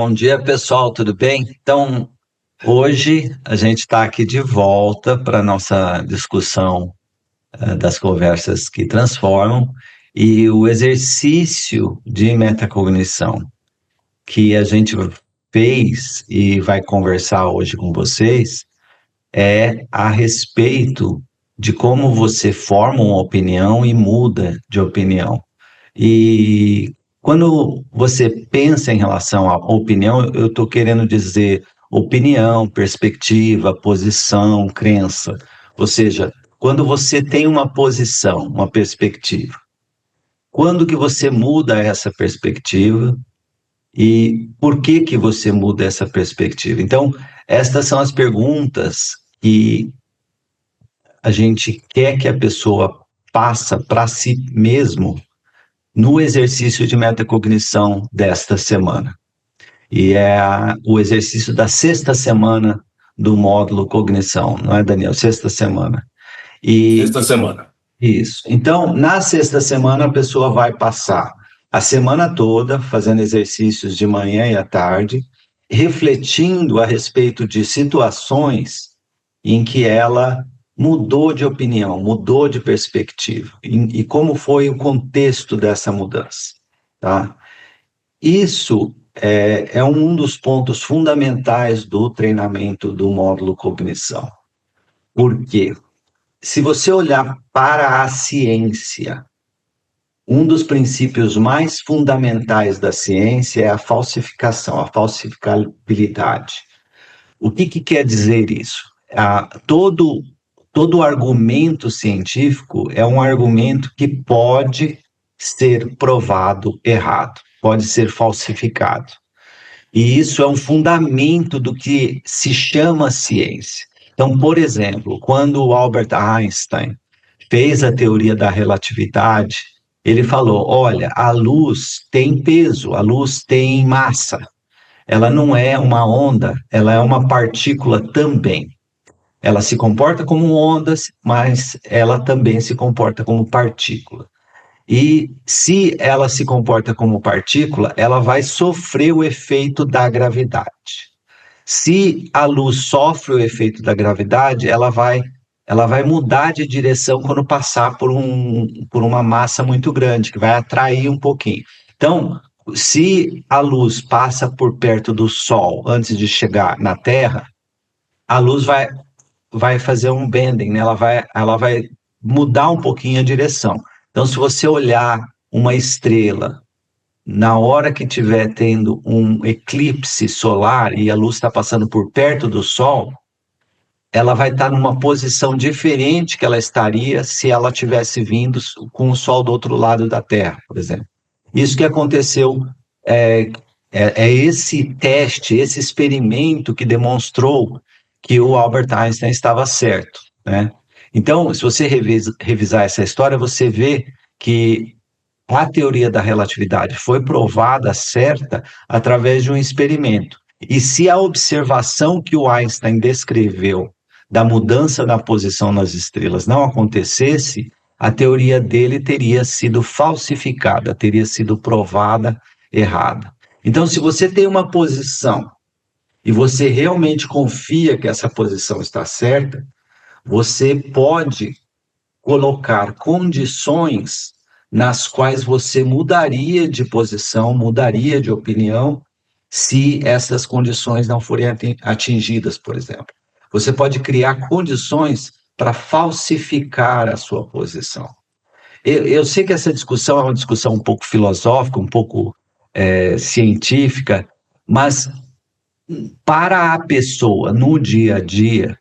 Bom dia, pessoal, tudo bem? Então, hoje a gente está aqui de volta para a nossa discussão das conversas que transformam e o exercício de metacognição que a gente fez e vai conversar hoje com vocês é a respeito de como você forma uma opinião e muda de opinião. E quando você pensa em relação à opinião, eu estou querendo dizer opinião, perspectiva, posição, crença. Ou seja, quando você tem uma posição, uma perspectiva, quando que você muda essa perspectiva e por que que você muda essa perspectiva? Então, estas são as perguntas que a gente quer que a pessoa faça para si mesmo no exercício de metacognição desta semana. E é o exercício da sexta semana do módulo cognição, não é, Daniel? Sexta semana. Sexta semana. Isso. Então, na sexta semana, a pessoa vai passar a semana toda fazendo exercícios de manhã e à tarde, refletindo a respeito de situações em que ela mudou de opinião, mudou de perspectiva, e como foi o contexto dessa mudança, tá? Isso é um dos pontos fundamentais do treinamento do módulo cognição. Por quê? Se você olhar para a ciência, um dos princípios mais fundamentais da ciência é a falsificação, a falsificabilidade. O que quer dizer isso? Todo argumento científico é um argumento que pode ser provado errado, pode ser falsificado. E isso é um fundamento do que se chama ciência. Então, por exemplo, quando o Albert Einstein fez a teoria da relatividade, ele falou, olha, a luz tem peso, a luz tem massa. Ela não é uma onda, ela é uma partícula também. Ela se comporta como ondas, mas ela também se comporta como partícula. E se ela se comporta como partícula, ela vai sofrer o efeito da gravidade. Se a luz sofre o efeito da gravidade, ela vai mudar de direção quando passar por uma massa muito grande, que vai atrair um pouquinho. Então, se a luz passa por perto do Sol antes de chegar na Terra, a luz vai fazer um bending, né? Ela vai mudar um pouquinho a direção. Então, se você olhar uma estrela, na hora que estiver tendo um eclipse solar e a luz está passando por perto do Sol, ela vai estar numa posição diferente que ela estaria se ela tivesse vindo com o Sol do outro lado da Terra, por exemplo. Isso que aconteceu é esse teste, esse experimento que demonstrou que o Albert Einstein estava certo, né? Então, se você revisar essa história, você vê que a teoria da relatividade foi provada certa através de um experimento. E se a observação que o Einstein descreveu da mudança na posição nas estrelas não acontecesse, a teoria dele teria sido falsificada, teria sido provada errada. Então, se você tem uma posição e você realmente confia que essa posição está certa, você pode colocar condições nas quais você mudaria de posição, mudaria de opinião, se essas condições não forem atingidas, por exemplo. Você pode criar condições para falsificar a sua posição. Eu sei que essa discussão é uma discussão um pouco filosófica, um pouco científica, mas para a pessoa, no dia a dia,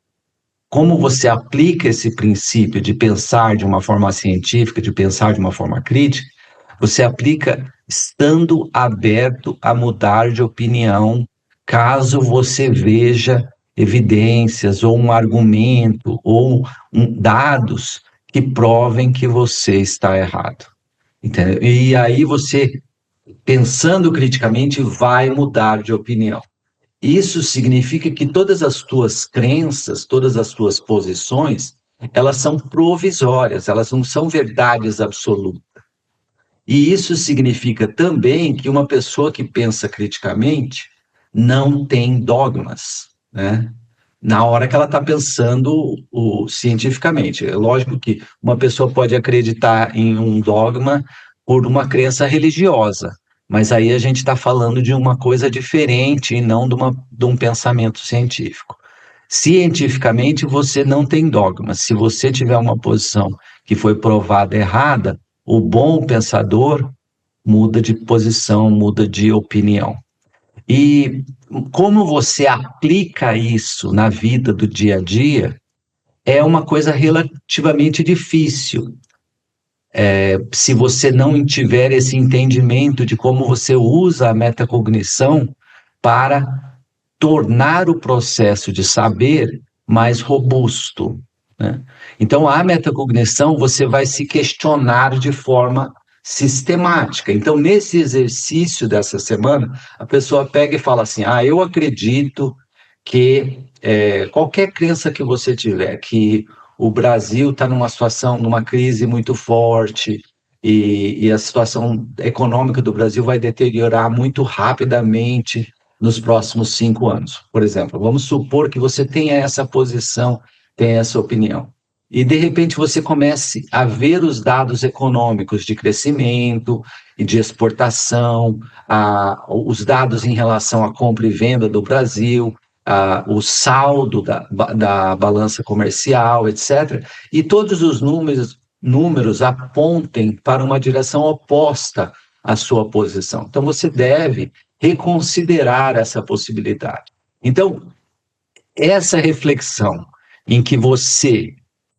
como você aplica esse princípio de pensar de uma forma científica, de pensar de uma forma crítica, você aplica estando aberto a mudar de opinião, caso você veja evidências ou um argumento ou dados que provem que você está errado. Entendeu? E aí você, pensando criticamente, vai mudar de opinião. Isso significa que todas as tuas crenças, todas as tuas posições, elas são provisórias, elas não são verdades absolutas. E isso significa também que uma pessoa que pensa criticamente, não tem dogmas, né? Na hora que ela está pensando cientificamente. É lógico que uma pessoa pode acreditar em um dogma por uma crença religiosa, mas aí a gente está falando de uma coisa diferente e não de um pensamento científico. Cientificamente, você não tem dogma. Se você tiver uma posição que foi provada errada, o bom pensador muda de posição, muda de opinião. E como você aplica isso na vida do dia a dia é uma coisa relativamente difícil. Se você não tiver esse entendimento de como você usa a metacognição para tornar o processo de saber mais robusto, né? Então, a metacognição, você vai se questionar de forma sistemática. Então, nesse exercício dessa semana, a pessoa pega e fala assim, eu acredito que qualquer crença que você tiver, que o Brasil está numa crise muito forte, e a situação econômica do Brasil vai deteriorar muito rapidamente nos próximos 5 anos, por exemplo. Vamos supor que você tenha essa posição, tenha essa opinião. E, de repente, você comece a ver os dados econômicos de crescimento e de exportação, os dados em relação à compra e venda do Brasil, o saldo da balança comercial, etc. E todos os números apontem para uma direção oposta à sua posição. Então, você deve reconsiderar essa possibilidade. Então, essa reflexão em que você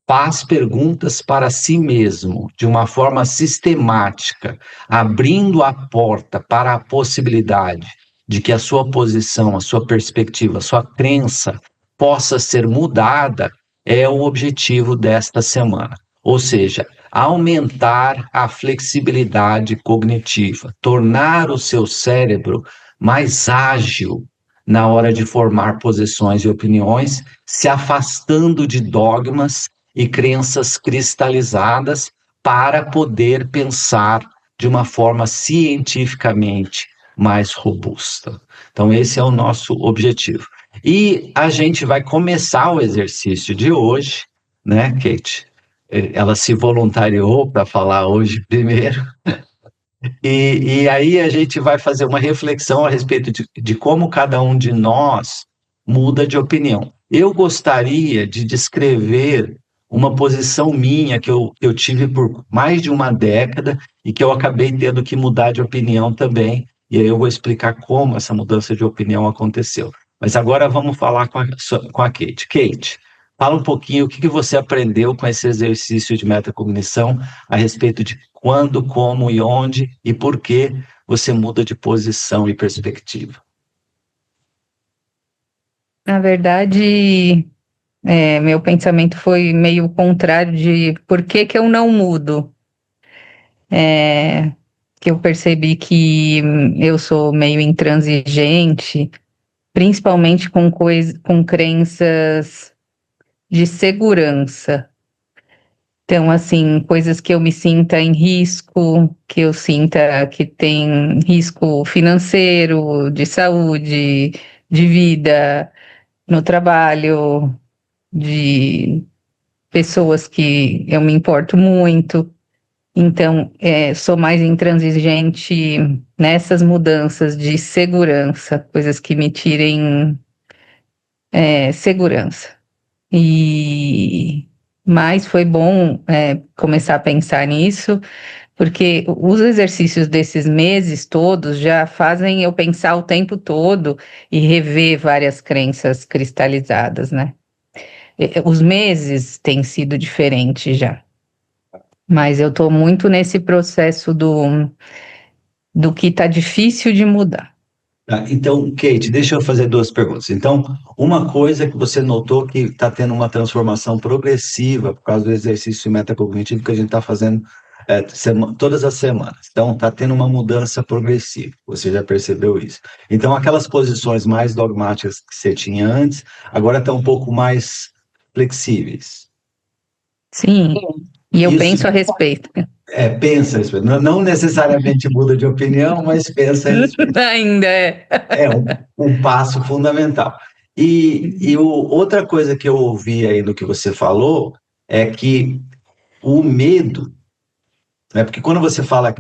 faz perguntas para si mesmo de uma forma sistemática, abrindo a porta para a possibilidade de que a sua posição, a sua perspectiva, a sua crença possa ser mudada, é o objetivo desta semana. Ou seja, aumentar a flexibilidade cognitiva, tornar o seu cérebro mais ágil na hora de formar posições e opiniões, se afastando de dogmas e crenças cristalizadas para poder pensar de uma forma cientificamente mais robusta. Então, esse é o nosso objetivo. E a gente vai começar o exercício de hoje, né, Kate? Ela se voluntariou para falar hoje primeiro. E aí a gente vai fazer uma reflexão a respeito de como cada um de nós muda de opinião. Eu gostaria de descrever uma posição minha que eu tive por mais de uma década e que eu acabei tendo que mudar de opinião também. E aí eu vou explicar como essa mudança de opinião aconteceu. Mas agora vamos falar com a Kate. Kate, fala um pouquinho o que você aprendeu com esse exercício de metacognição a respeito de quando, como e onde e por que você muda de posição e perspectiva. Na verdade, meu pensamento foi meio contrário de por que eu não mudo. Que eu percebi que eu sou meio intransigente, principalmente com crenças de segurança. Então, assim, coisas que eu me sinta em risco, que eu sinta que tem risco financeiro, de saúde, de vida, no trabalho, de pessoas que eu me importo muito. Então, sou mais intransigente nessas mudanças de segurança, coisas que me tirem segurança. Mas foi bom começar a pensar nisso, porque os exercícios desses meses todos já fazem eu pensar o tempo todo e rever várias crenças cristalizadas, né? Os meses têm sido diferentes já, mas eu estou muito nesse processo do que está difícil de mudar. Então, Kate, deixa eu fazer 2 perguntas. Então, uma coisa que você notou que está tendo uma transformação progressiva por causa do exercício metacognitivo que a gente está fazendo todas as semanas. Então, está tendo uma mudança progressiva. Você já percebeu isso? Então, aquelas posições mais dogmáticas que você tinha antes, agora estão um pouco mais flexíveis. Sim, e eu penso a respeito. Pensa isso, não necessariamente muda de opinião, mas pensa isso. Ainda é. É um passo fundamental. E outra coisa que eu ouvi aí no que você falou é que o medo, né? Porque quando você fala,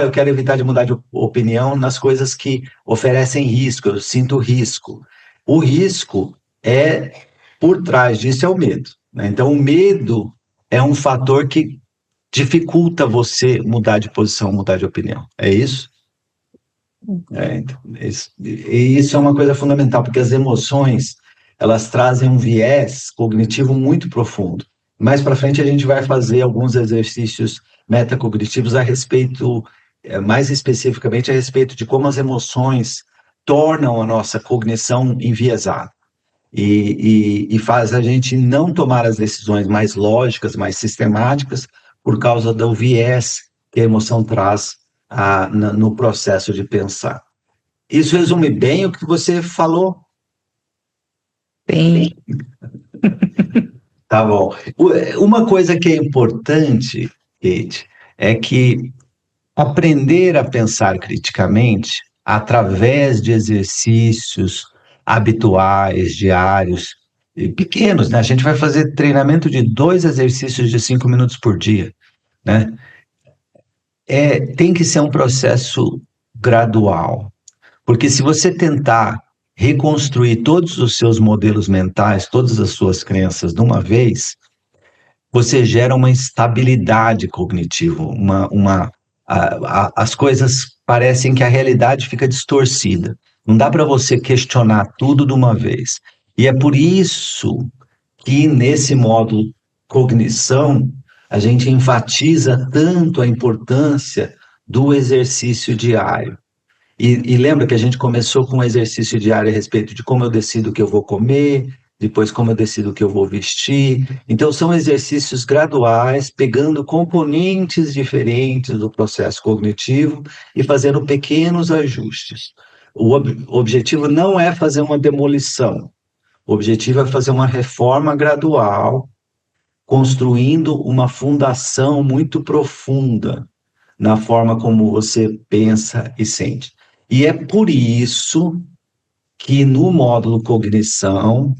eu quero evitar de mudar de opinião nas coisas que oferecem risco, eu sinto risco. O risco por trás disso é o medo, né? Então, o medo é um fator que dificulta você mudar de posição, mudar de opinião. É isso? Então, isso é uma coisa fundamental, porque as emoções, elas trazem um viés cognitivo muito profundo. Mais para frente a gente vai fazer alguns exercícios metacognitivos a respeito, mais especificamente a respeito de como as emoções tornam a nossa cognição enviesada e faz a gente não tomar as decisões mais lógicas, mais sistemáticas, por causa do viés que a emoção traz no processo de pensar. Isso resume bem o que você falou? Sim. Tá bom. Uma coisa que é importante, Kate, é que aprender a pensar criticamente através de exercícios habituais, diários, pequenos, né? A gente vai fazer treinamento de 2 exercícios de 5 minutos por dia, né? Tem que ser um processo gradual, porque se você tentar reconstruir todos os seus modelos mentais, todas as suas crenças de uma vez, você gera uma instabilidade cognitiva, as coisas parecem que a realidade fica distorcida. Não dá para você questionar tudo de uma vez. E é por isso que nesse módulo cognição, a gente enfatiza tanto a importância do exercício diário. E lembra que a gente começou com um exercício diário a respeito de como eu decido o que eu vou comer, depois como eu decido o que eu vou vestir. Então, são exercícios graduais, pegando componentes diferentes do processo cognitivo e fazendo pequenos ajustes. O objetivo não é fazer uma demolição, o objetivo é fazer uma reforma gradual, construindo uma fundação muito profunda na forma como você pensa e sente. E é por isso que no módulo cognição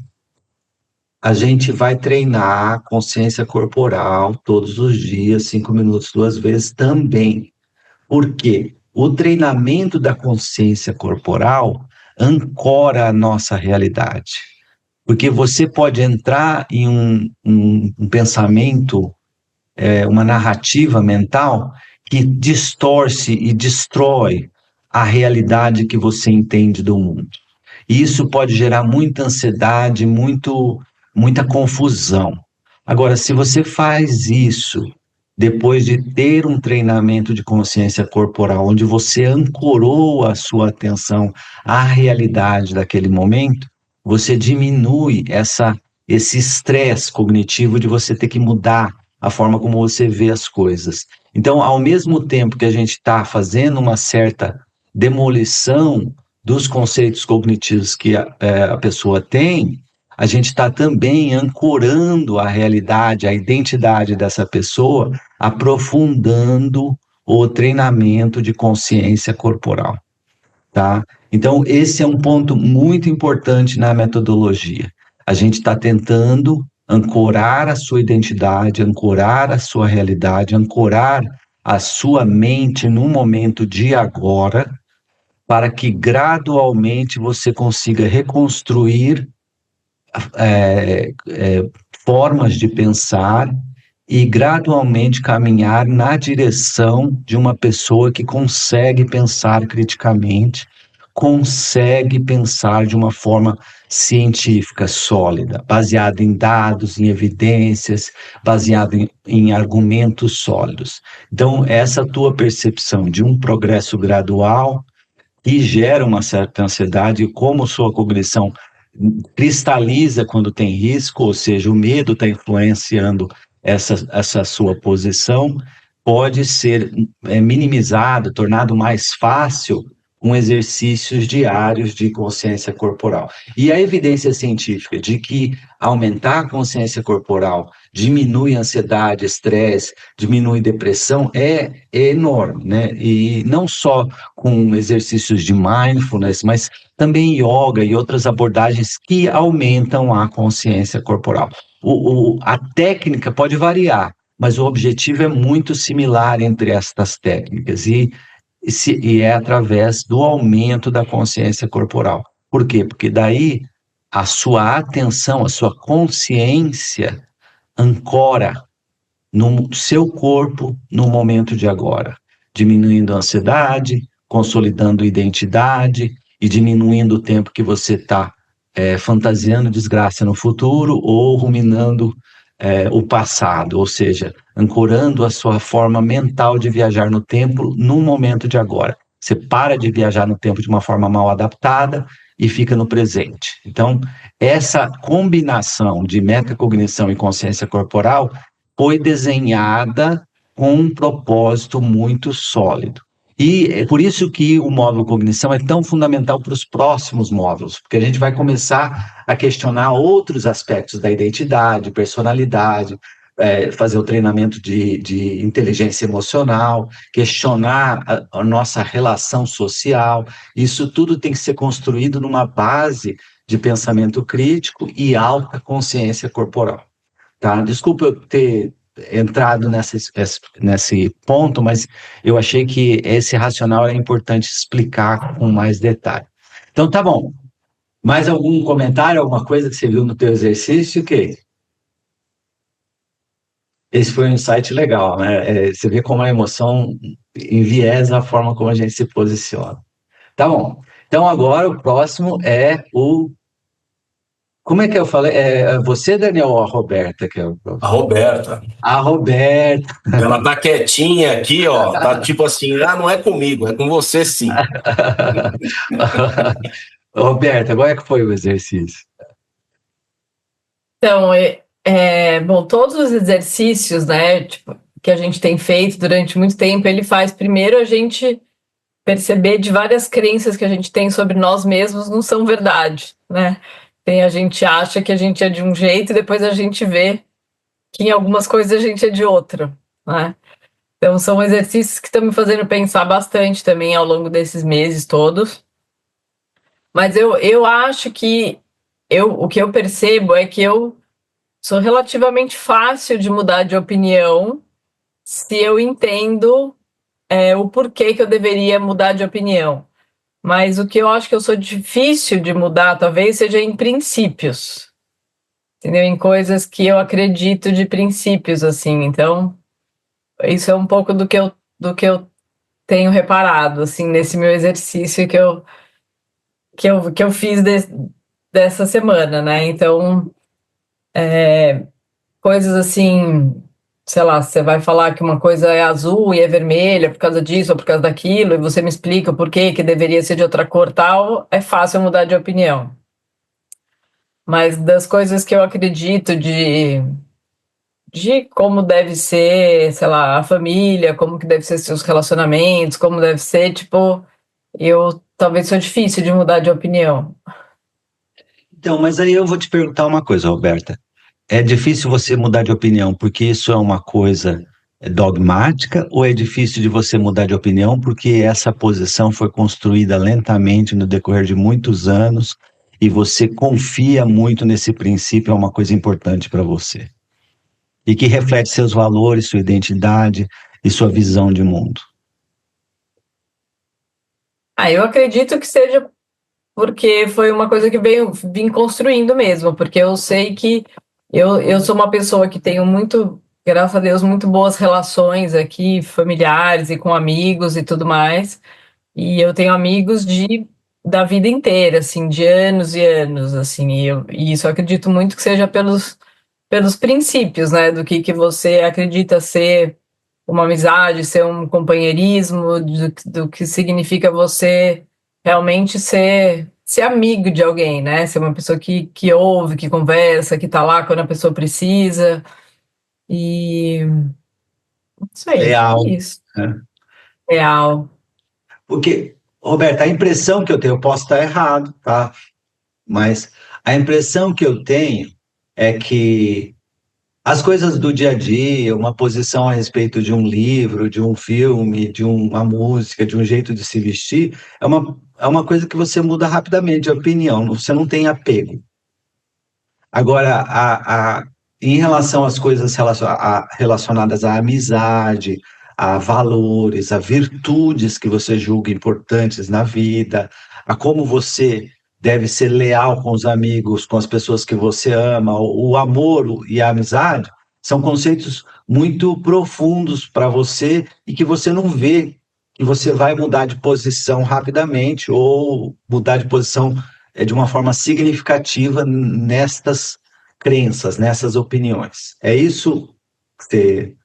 a gente vai treinar a consciência corporal todos os dias, 5 minutos, 2 vezes também. Por quê? O treinamento da consciência corporal ancora a nossa realidade. Porque você pode entrar em um pensamento, uma narrativa mental que distorce e destrói a realidade que você entende do mundo. E isso pode gerar muita ansiedade, muita confusão. Agora, se você faz isso depois de ter um treinamento de consciência corporal, onde você ancorou a sua atenção à realidade daquele momento, você diminui esse estresse cognitivo de você ter que mudar a forma como você vê as coisas. Então, ao mesmo tempo que a gente está fazendo uma certa demolição dos conceitos cognitivos que a pessoa tem, a gente está também ancorando a realidade, a identidade dessa pessoa, aprofundando o treinamento de consciência corporal, tá? Então, esse é um ponto muito importante na metodologia. A gente está tentando ancorar a sua identidade, ancorar a sua realidade, ancorar a sua mente no momento de agora, para que gradualmente você consiga reconstruir formas de pensar e gradualmente caminhar na direção de uma pessoa que consegue pensar criticamente, consegue pensar de uma forma científica, sólida, baseada em dados, em evidências, baseada em argumentos sólidos. Então, essa tua percepção de um progresso gradual que gera uma certa ansiedade, como sua cognição cristaliza quando tem risco, ou seja, o medo está influenciando essa sua posição, pode ser minimizado, tornado mais fácil com exercícios diários de consciência corporal. E a evidência científica de que aumentar a consciência corporal diminui ansiedade, estresse, diminui depressão, é enorme, né? E não só com exercícios de mindfulness, mas também yoga e outras abordagens que aumentam a consciência corporal. A técnica pode variar, mas o objetivo é muito similar entre estas técnicas e é através do aumento da consciência corporal. Por quê? Porque daí a sua atenção, a sua consciência ancora no seu corpo no momento de agora, diminuindo a ansiedade, consolidando a identidade e diminuindo o tempo que você está fantasiando desgraça no futuro ou ruminando o passado, ou seja, ancorando a sua forma mental de viajar no tempo no momento de agora. Você para de viajar no tempo de uma forma mal adaptada e fica no presente. Então, essa combinação de metacognição e consciência corporal foi desenhada com um propósito muito sólido. E é por isso que o módulo cognição é tão fundamental para os próximos módulos, porque a gente vai começar a questionar outros aspectos da identidade, personalidade, fazer o treinamento de inteligência emocional, questionar a nossa relação social. Isso tudo tem que ser construído numa base de pensamento crítico e alta consciência corporal. Tá? Desculpa eu ter entrado nesse ponto, mas eu achei que esse racional é importante explicar com mais detalhe. Então, tá bom. Mais algum comentário, alguma coisa que você viu no teu exercício? O quê? Esse foi um insight legal, né? Você vê como a emoção enviesa a forma como a gente se posiciona. Tá bom. Então, agora o próximo é o... Como é que eu falei? É você, Daniel, ou a Roberta? A Roberta. A Roberta. Ela tá quietinha aqui, ó. Tá tipo assim, não é comigo, é com você sim. Roberta, qual é que foi o exercício? Então, bom, todos os exercícios, né, tipo, que a gente tem feito durante muito tempo, ele faz primeiro a gente perceber de várias crenças que a gente tem sobre nós mesmos não são verdade, né? A gente acha que a gente é de um jeito e depois a gente vê que em algumas coisas a gente é de outro, né? Então são exercícios que estão me fazendo pensar bastante também ao longo desses meses todos. Mas eu acho que o que eu percebo é que eu sou relativamente fácil de mudar de opinião se eu entendo o porquê que eu deveria mudar de opinião. Mas o que eu acho que eu sou difícil de mudar, talvez, seja em princípios. Entendeu? Em coisas que eu acredito de princípios, assim. Então, isso é um pouco do que eu tenho reparado, assim, nesse meu exercício que eu fiz dessa semana, né? Então, coisas assim, sei lá, você vai falar que uma coisa é azul e é vermelha por causa disso ou por causa daquilo, e você me explica por que deveria ser de outra cor tal, é fácil mudar de opinião. Mas das coisas que eu acredito de como deve ser, sei lá, a família, como que deve ser seus relacionamentos, como deve ser, tipo, eu talvez sou difícil de mudar de opinião. Então, mas aí eu vou te perguntar uma coisa, Roberta. É difícil você mudar de opinião porque isso é uma coisa dogmática ou é difícil de você mudar de opinião porque essa posição foi construída lentamente no decorrer de muitos anos e você confia muito nesse princípio, é uma coisa importante para você? E que reflete seus valores, sua identidade e sua visão de mundo. Eu acredito que seja porque foi uma coisa que vim construindo mesmo, porque eu sei que eu sou uma pessoa que tenho muito, graças a Deus, muito boas relações aqui, familiares e com amigos e tudo mais, e eu tenho amigos da vida inteira, assim, de anos e anos, assim, e isso eu acredito muito que seja pelos princípios, né, do que você acredita ser uma amizade, ser um companheirismo, do que significa você realmente ser amigo de alguém, né? Ser uma pessoa que ouve, que conversa, que tá lá quando a pessoa precisa. E isso aí, Leal. isso. Né? Real. Porque, Roberta, a impressão que eu tenho, eu posso estar errado, tá? Mas a impressão que eu tenho é que As coisas do dia a dia, uma posição a respeito de um livro, de um filme, de uma música, de um jeito de se vestir, é uma coisa que você muda rapidamente de opinião, você não tem apego. Agora, em relação às coisas relacionadas à amizade, a valores, a virtudes que você julga importantes na vida, a como você deve ser leal com os amigos, com as pessoas que você ama, o amor e a amizade, são conceitos muito profundos para você e que você não vê que você vai mudar de posição rapidamente ou mudar de posição de uma forma significativa nestas crenças, nessas opiniões. É isso que você...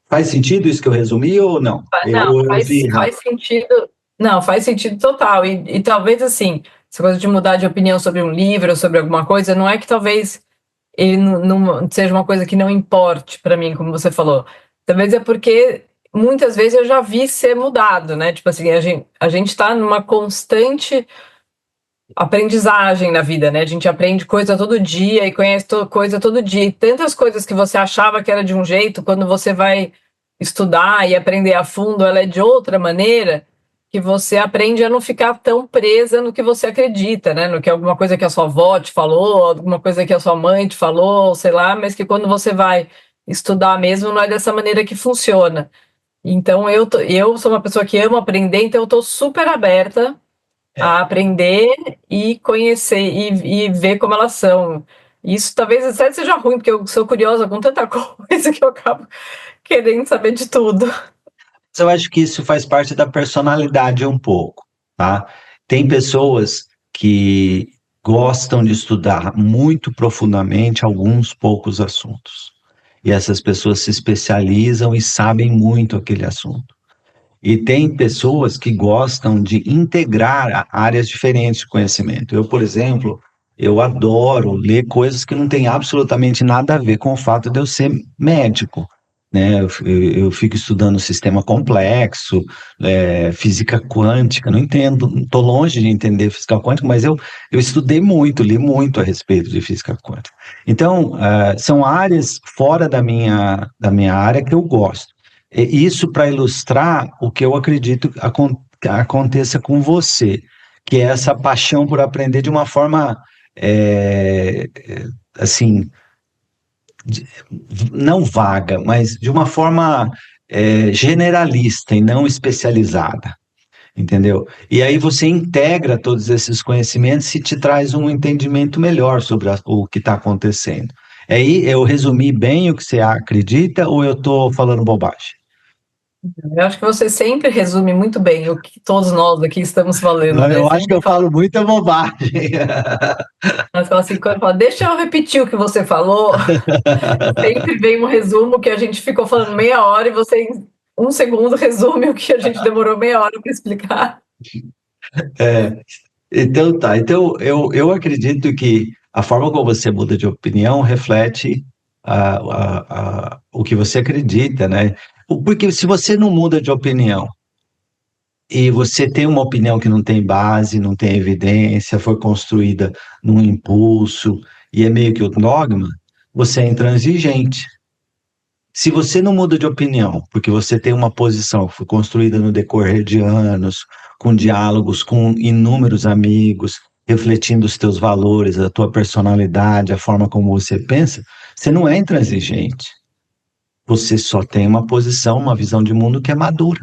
Faz sentido isso que eu resumi ou não? Não, faz sentido. Não, faz sentido total. E talvez assim, essa coisa de mudar de opinião sobre um livro ou sobre alguma coisa, não é que talvez ele não seja uma coisa que não importe para mim, como você falou. Talvez é porque muitas vezes eu já vi ser mudado, né? Tipo assim, a gente está numa constante aprendizagem na vida, né? A gente aprende coisa todo dia e conhece coisa todo dia. E tantas coisas que você achava que era de um jeito, quando você vai estudar e aprender a fundo, ela é de outra maneira, que você aprende a não ficar tão presa no que você acredita, né? No que alguma coisa que a sua avó te falou, alguma coisa que a sua mãe te falou, sei lá, mas que quando você vai estudar mesmo, não é dessa maneira que funciona. Então, eu sou uma pessoa que ama aprender, então eu estou super aberta a aprender e conhecer e ver como elas são. Isso talvez até seja ruim, porque eu sou curiosa com tanta coisa que eu acabo querendo saber de tudo. Eu acho que isso faz parte da personalidade um pouco, tá? Tem pessoas que gostam de estudar muito profundamente alguns poucos assuntos. E essas pessoas se especializam e sabem muito aquele assunto. E tem pessoas que gostam de integrar áreas diferentes de conhecimento. Eu, por exemplo, eu adoro ler coisas que não têm absolutamente nada a ver com o fato de eu ser médico, né? Eu fico estudando sistema complexo, física quântica, não entendo, estou longe de entender física quântica, mas eu estudei muito, li muito a respeito de física quântica. Então, são áreas fora da minha área que eu gosto. Isso para ilustrar o que eu acredito aconteça com você, que é essa paixão por aprender de uma forma, assim, não vaga, mas de uma forma generalista e não especializada, entendeu? E aí você integra todos esses conhecimentos e te traz um entendimento melhor sobre o que está acontecendo. Aí eu resumi bem o que você acredita ou eu estou falando bobagem? Eu acho que você sempre resume muito bem o que todos nós aqui estamos falando. Não, Né? eu acho que eu falo muita bobagem. Mas fala assim, quando fala, deixa eu repetir o que você falou, sempre vem um resumo que a gente ficou falando meia hora e você em um segundo resume o que a gente demorou meia hora para explicar. Então tá, então eu acredito que a forma como você muda de opinião reflete o que você acredita, né? Porque se você não muda de opinião e você tem uma opinião que não tem base, não tem evidência, foi construída num impulso e é meio que o dogma, você é intransigente. Se você não muda de opinião, porque você tem uma posição que foi construída no decorrer de anos, com diálogos com inúmeros amigos, refletindo os teus valores, a tua personalidade, a forma como você pensa, você não é intransigente. Você só tem uma posição, uma visão de mundo que é madura,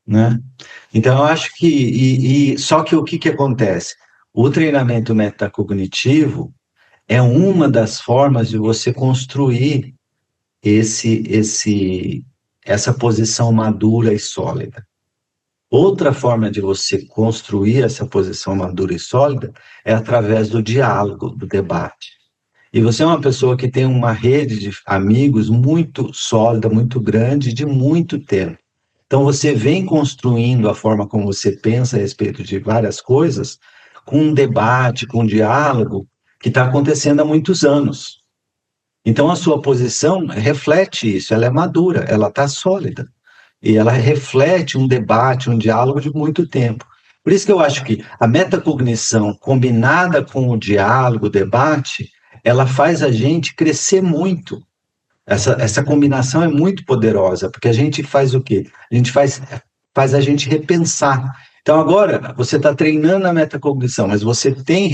né? Então, eu acho que... só que o que acontece? O treinamento metacognitivo é uma das formas de você construir essa posição madura e sólida. Outra forma de você construir essa posição madura e sólida é através do diálogo, do debate. E você é uma pessoa que tem uma rede de amigos muito sólida, muito grande, de muito tempo. Então, você vem construindo a forma como você pensa a respeito de várias coisas, com um debate, com um diálogo, que está acontecendo há muitos anos. Então, a sua posição reflete isso, ela é madura, ela está sólida. E ela reflete um debate, um diálogo de muito tempo. Por isso que eu acho que a metacognição, combinada com o diálogo, o debate, ela faz a gente crescer muito. Essa combinação é muito poderosa, porque a gente faz o quê? A gente faz a gente repensar. Então, agora, você está treinando a metacognição, mas você tem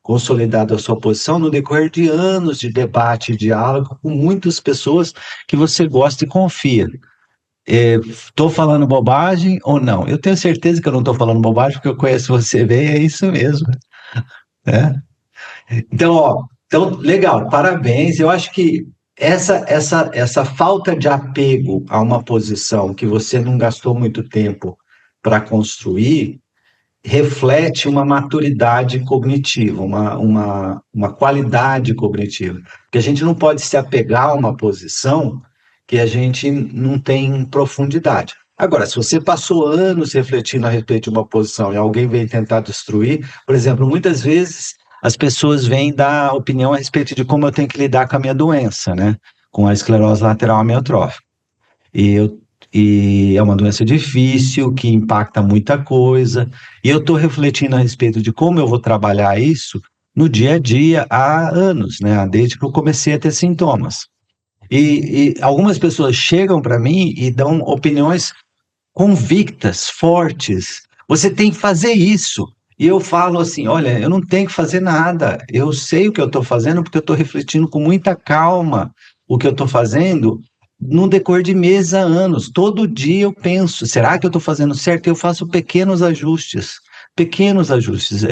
consolidado a sua posição no decorrer de anos de debate e diálogo com muitas pessoas que você gosta e confia. Estou falando bobagem ou não? Eu tenho certeza que eu não estou falando bobagem, porque eu conheço você bem, é isso mesmo, né? Então, então, legal, parabéns. Eu acho que essa falta de apego a uma posição que você não gastou muito tempo para construir reflete uma maturidade cognitiva, uma qualidade cognitiva. Porque a gente não pode se apegar a uma posição que a gente não tem profundidade. Agora, se você passou anos refletindo a respeito de uma posição e alguém vem tentar destruir, por exemplo, muitas vezes as pessoas vêm dar opinião a respeito de como eu tenho que lidar com a minha doença, né? Com a esclerose lateral amiotrófica. E é uma doença difícil, que impacta muita coisa, e eu estou refletindo a respeito de como eu vou trabalhar isso no dia a dia há anos, né? Desde que eu comecei a ter sintomas. E algumas pessoas chegam para mim e dão opiniões convictas, fortes. Você tem que fazer isso. E eu falo assim, olha, eu não tenho que fazer nada. Eu sei o que eu estou fazendo porque eu estou refletindo com muita calma o que eu estou fazendo no decorrer de meses a anos. Todo dia eu penso, será que eu estou fazendo certo? Eu faço pequenos ajustes. Pequenos ajustes.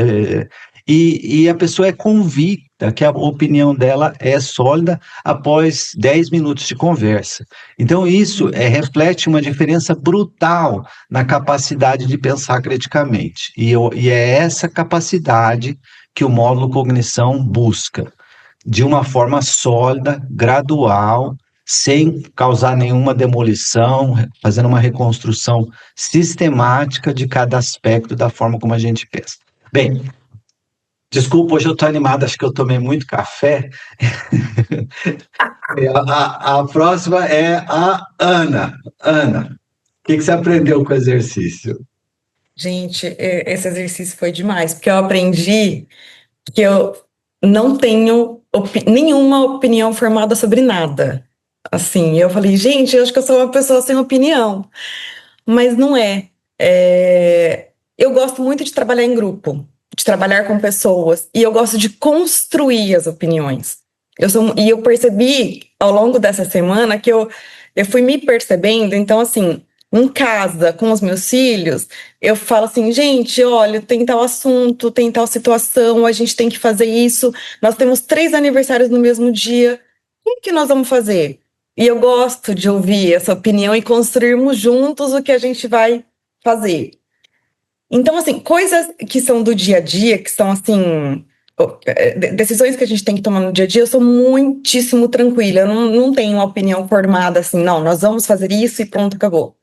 E a pessoa é convicta que a opinião dela é sólida após 10 minutos de conversa. Então, isso reflete uma diferença brutal na capacidade de pensar criticamente. E é essa capacidade que o módulo cognição busca, de uma forma sólida, gradual, sem causar nenhuma demolição, fazendo uma reconstrução sistemática de cada aspecto da forma como a gente pensa. Bem, desculpa, hoje eu estou animado, acho que eu tomei muito café. A próxima é a Ana. Ana, o que você aprendeu com o exercício? Gente, esse exercício foi demais, porque eu aprendi que eu não tenho nenhuma opinião formada sobre nada. Assim, eu falei, gente, eu acho que eu sou uma pessoa sem opinião, mas não é. Eu gosto muito de trabalhar em grupo, de trabalhar com pessoas, e eu gosto de construir as opiniões. E eu percebi ao longo dessa semana que eu fui me percebendo, então assim, em casa, com os meus filhos, eu falo assim, gente, olha, tem tal assunto, tem tal situação, a gente tem que fazer isso, nós temos 3 aniversários no mesmo dia, o que nós vamos fazer? E eu gosto de ouvir essa opinião e construirmos juntos o que a gente vai fazer. Então, assim, coisas que são do dia a dia, que são, assim, decisões que a gente tem que tomar no dia a dia, eu sou muitíssimo tranquila, eu não tenho uma opinião formada, assim, não, nós vamos fazer isso e pronto, acabou.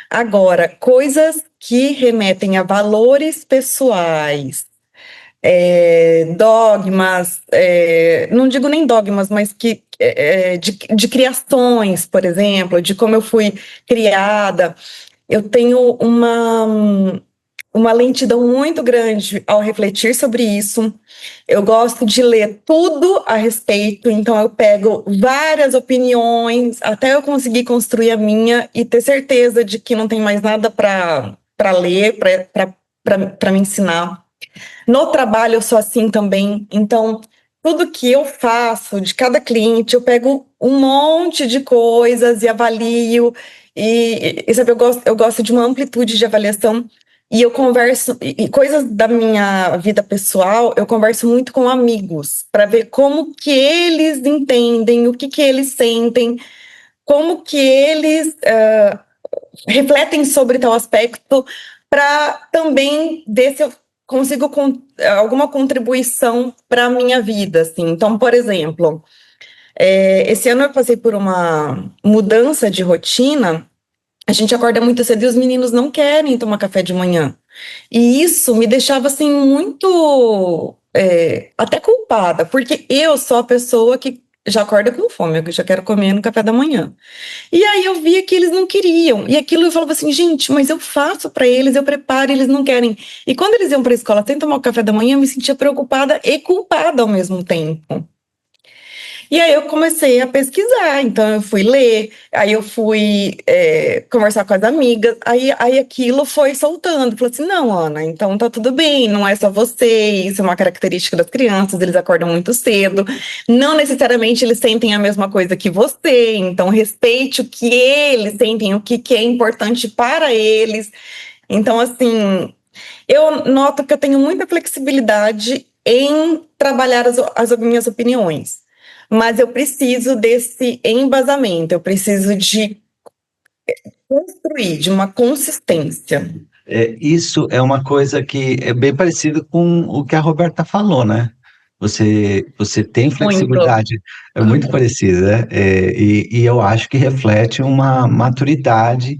Agora, coisas que remetem a valores pessoais, dogmas, não digo nem dogmas, mas de criações, por exemplo, de como eu fui criada, eu tenho uma lentidão muito grande ao refletir sobre isso. Eu gosto de ler tudo a respeito, então eu pego várias opiniões até eu conseguir construir a minha e ter certeza de que não tem mais nada para ler, para me ensinar. No trabalho eu sou assim também, então tudo que eu faço de cada cliente, eu pego um monte de coisas e avalio, e sabe, eu gosto de uma amplitude de avaliação, e eu converso, e coisas da minha vida pessoal, eu converso muito com amigos, para ver como que eles entendem, o que eles sentem, como que eles refletem sobre tal aspecto, para também ver se eu consigo alguma contribuição para a minha vida, assim. Então, por exemplo, esse ano eu passei por uma mudança de rotina. A gente acorda muito cedo e os meninos não querem tomar café de manhã. E isso me deixava, assim, muito até culpada, porque eu sou a pessoa que já acorda com fome, eu já quero comer no café da manhã. E aí eu via que eles não queriam, e aquilo eu falava assim, gente, mas eu faço para eles, eu preparo, e eles não querem. E quando eles iam para a escola sem tomar o café da manhã, eu me sentia preocupada e culpada ao mesmo tempo. E aí eu comecei a pesquisar, então eu fui ler, aí eu fui conversar com as amigas, aí aquilo foi soltando. Falei assim, não, Ana, então tá tudo bem, não é só você, isso é uma característica das crianças, eles acordam muito cedo, não necessariamente eles sentem a mesma coisa que você, então respeite o que eles sentem, o que é importante para eles. Então, assim, eu noto que eu tenho muita flexibilidade em trabalhar as minhas opiniões, mas eu preciso desse embasamento, eu preciso de construir, de uma consistência. Isso é uma coisa que é bem parecido com o que a Roberta falou, né? Você tem flexibilidade, é muito parecido, né? E eu acho que reflete uma maturidade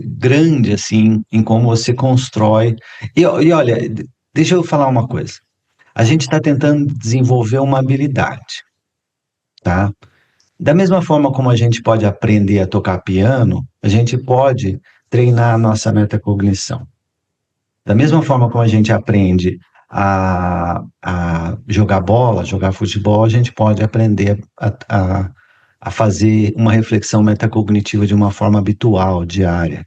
grande, assim, em como você constrói. E olha, deixa eu falar uma coisa. A gente está tentando desenvolver uma habilidade, tá? Da mesma forma como a gente pode aprender a tocar piano, a gente pode treinar a nossa metacognição. Da mesma forma como a gente aprende a jogar bola, jogar futebol, a gente pode aprender a fazer uma reflexão metacognitiva de uma forma habitual, diária.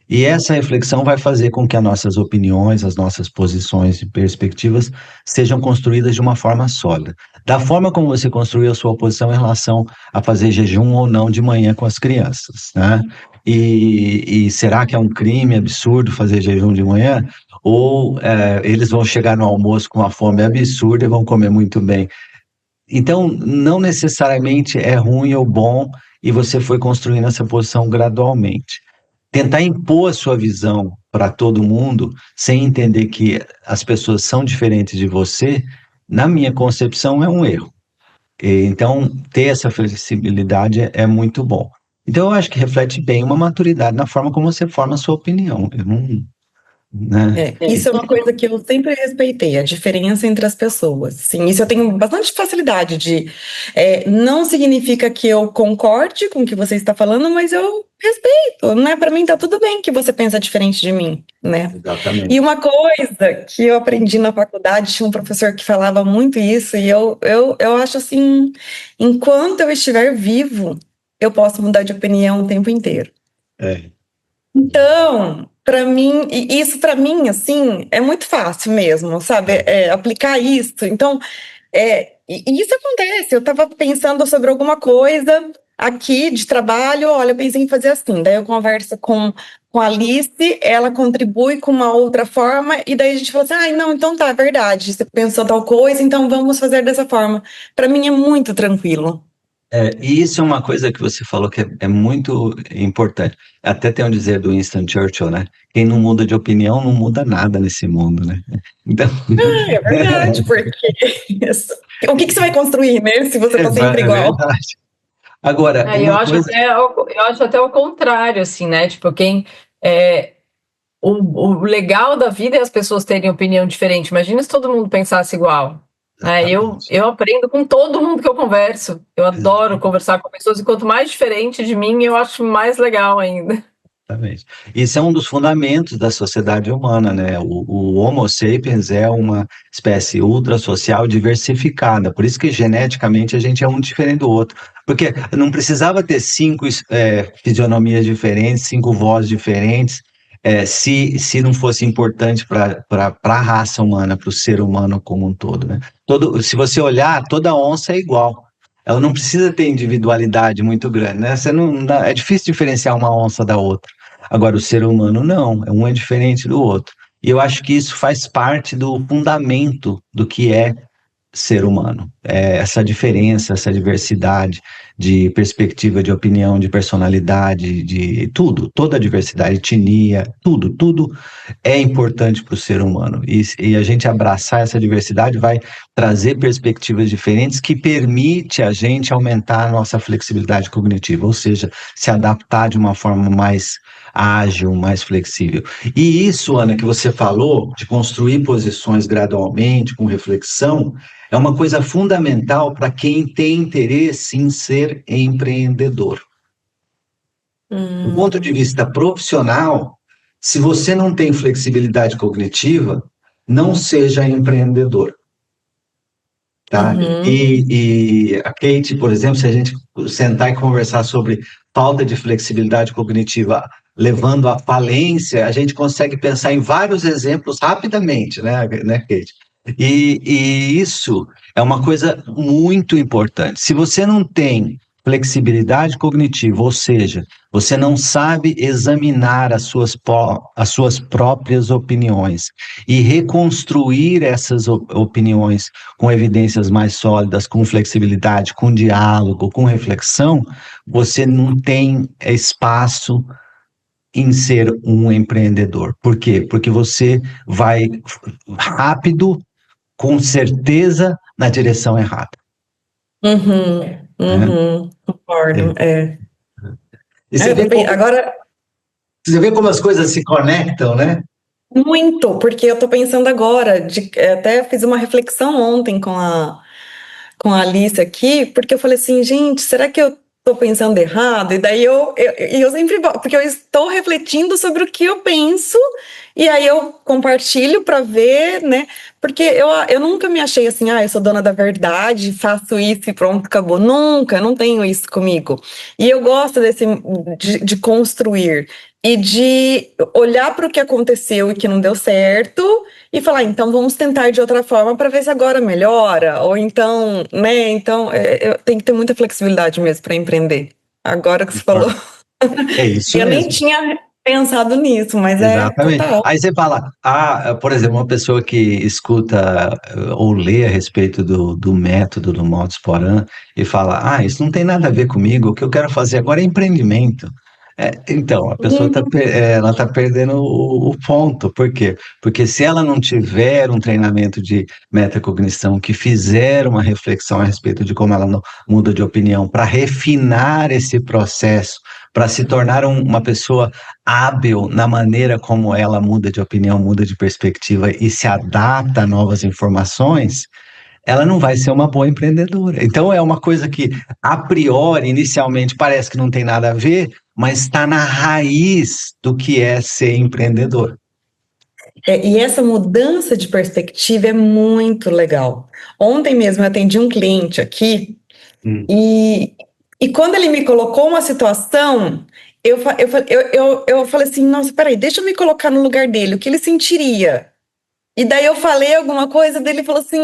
E essa reflexão vai fazer com que as nossas opiniões, as nossas posições e perspectivas sejam construídas de uma forma sólida. Da forma como você construiu a sua posição em relação a fazer jejum ou não de manhã com as crianças, né? E será que é um crime absurdo fazer jejum de manhã? Ou eles vão chegar no almoço com uma fome absurda e vão comer muito bem? Então, não necessariamente é ruim ou bom, e você foi construindo essa posição gradualmente. Tentar impor a sua visão para todo mundo, sem entender que as pessoas são diferentes de você, na minha concepção, é um erro. Então, ter essa flexibilidade é muito bom. Então, eu acho que reflete bem uma maturidade na forma como você forma a sua opinião. Eu não, né? Isso é uma coisa que eu sempre respeitei, a diferença entre as pessoas. Sim, isso eu tenho bastante facilidade de. Não significa que eu concorde com o que você está falando, mas eu respeito, né? Para mim tá tudo bem que você pensa diferente de mim, né? Exatamente. E uma coisa que eu aprendi na faculdade, tinha um professor que falava muito isso, e eu acho assim, enquanto eu estiver vivo, eu posso mudar de opinião o tempo inteiro. Então, para mim, e isso para mim, assim, é muito fácil mesmo, sabe? Aplicar isso. Então, e isso acontece. Eu estava pensando sobre alguma coisa aqui de trabalho, olha, eu pensei em fazer assim. Daí eu converso com a Alice, ela contribui com uma outra forma, e daí a gente fala assim, não, então tá, é verdade, você pensou tal coisa, então vamos fazer dessa forma. Para mim é muito tranquilo. E isso é uma coisa que você falou que é muito importante. Até tem um dizer do Winston Churchill, né? Quem não muda de opinião não muda nada nesse mundo, né? Então... É verdade, porque o que você vai construir, né? Se você tá sempre igual. É verdade. Agora, eu acho até o contrário, assim, né? Tipo, o legal da vida é as pessoas terem opinião diferente. Imagina se todo mundo pensasse igual. Eu aprendo com todo mundo que eu converso. Eu adoro conversar com pessoas, e quanto mais diferente de mim, eu acho mais legal ainda. Exatamente. Isso é um dos fundamentos da sociedade humana, né? O Homo sapiens é uma espécie ultrasocial diversificada, por isso que geneticamente a gente é um diferente do outro, porque não precisava ter 5 fisionomias diferentes, 5 vozes diferentes, se não fosse importante para a raça humana, para o ser humano como um todo, né? Se você olhar, toda onça é igual. Ela não precisa ter individualidade muito grande, né? É difícil diferenciar uma onça da outra. Agora, o ser humano não, um é diferente do outro. E eu acho que isso faz parte do fundamento do que é ser humano. Essa diferença, essa diversidade. de perspectiva, de opinião, de personalidade, de tudo, toda a diversidade, etnia, tudo é importante para o ser humano. E a gente abraçar essa diversidade vai trazer perspectivas diferentes que permite a gente aumentar a nossa flexibilidade cognitiva, ou seja, se adaptar de uma forma mais ágil, mais flexível. E isso, Ana, que você falou, de construir posições gradualmente, com reflexão, é uma coisa fundamental para quem tem interesse em ser empreendedor. Do ponto de vista profissional, se você não tem flexibilidade cognitiva, não seja empreendedor. Tá? E a Kate, por exemplo, se a gente sentar e conversar sobre falta de flexibilidade cognitiva levando à falência, a gente consegue pensar em vários exemplos rapidamente, né, Kate? E isso é uma coisa muito importante. Se você não tem flexibilidade cognitiva, ou seja, você não sabe examinar as suas próprias opiniões e reconstruir essas opiniões com evidências mais sólidas, com flexibilidade, com diálogo, com reflexão, você não tem espaço em ser um empreendedor. Por quê? Porque você vai rápido, com certeza, na direção errada. Concordo, E você vê como as coisas se conectam, né? Muito, porque eu tô pensando agora, até fiz uma reflexão ontem com a Alice aqui, porque eu falei assim, gente, será que eu tô pensando errado? E daí eu sempre, porque eu estou refletindo sobre o que eu penso, e aí eu compartilho para ver, né? Porque eu nunca me achei assim, eu sou dona da verdade, faço isso e pronto, acabou. Nunca, não tenho isso comigo. E eu gosto de construir e de olhar para o que aconteceu e que não deu certo e falar, então vamos tentar de outra forma para ver se agora melhora, ou então, né? Então, eu tenho que ter muita flexibilidade mesmo para empreender. Agora que você falou. É isso eu mesmo. Nem tinha pensado nisso, mas Exatamente. Total. Aí você fala, por exemplo, uma pessoa que escuta ou lê a respeito do método, do modus porandi, e fala, isso não tem nada a ver comigo, o que eu quero fazer agora é empreendimento. Então, a pessoa está perdendo o ponto. Por quê? Porque se ela não tiver um treinamento de metacognição, que fizer uma reflexão a respeito de como ela muda de opinião, para refinar esse processo, para se tornar uma pessoa hábil na maneira como ela muda de opinião, muda de perspectiva e se adapta a novas informações, ela não vai ser uma boa empreendedora. Então, é uma coisa que, a priori, inicialmente, parece que não tem nada a ver, mas está na raiz do que é ser empreendedor. E essa mudança de perspectiva é muito legal. Ontem mesmo eu atendi um cliente aqui, e quando ele me colocou uma situação, eu falei assim, nossa, peraí, deixa eu me colocar no lugar dele, o que ele sentiria? E daí eu falei alguma coisa, dele falou assim,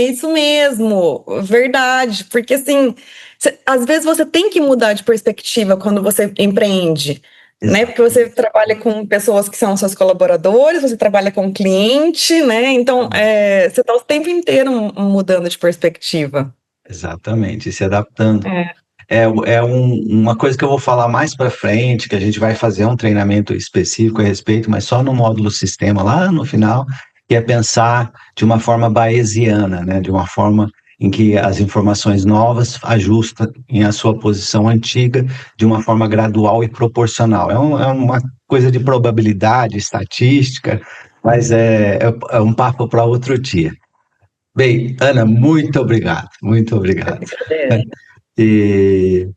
isso mesmo, verdade, porque assim, às vezes você tem que mudar de perspectiva quando você empreende, né? Porque você trabalha com pessoas que são seus colaboradores, você trabalha com cliente, né? Então, você está o tempo inteiro mudando de perspectiva. Exatamente, se adaptando. Uma coisa que eu vou falar mais para frente, que a gente vai fazer um treinamento específico a respeito, mas só no módulo sistema, lá no final, que é pensar de uma forma bayesiana, né? De uma forma em que as informações novas ajustam a sua posição antiga de uma forma gradual e proporcional. É uma coisa de probabilidade, estatística, mas é um papo para outro dia. Bem, Ana, muito obrigado, muito obrigado. E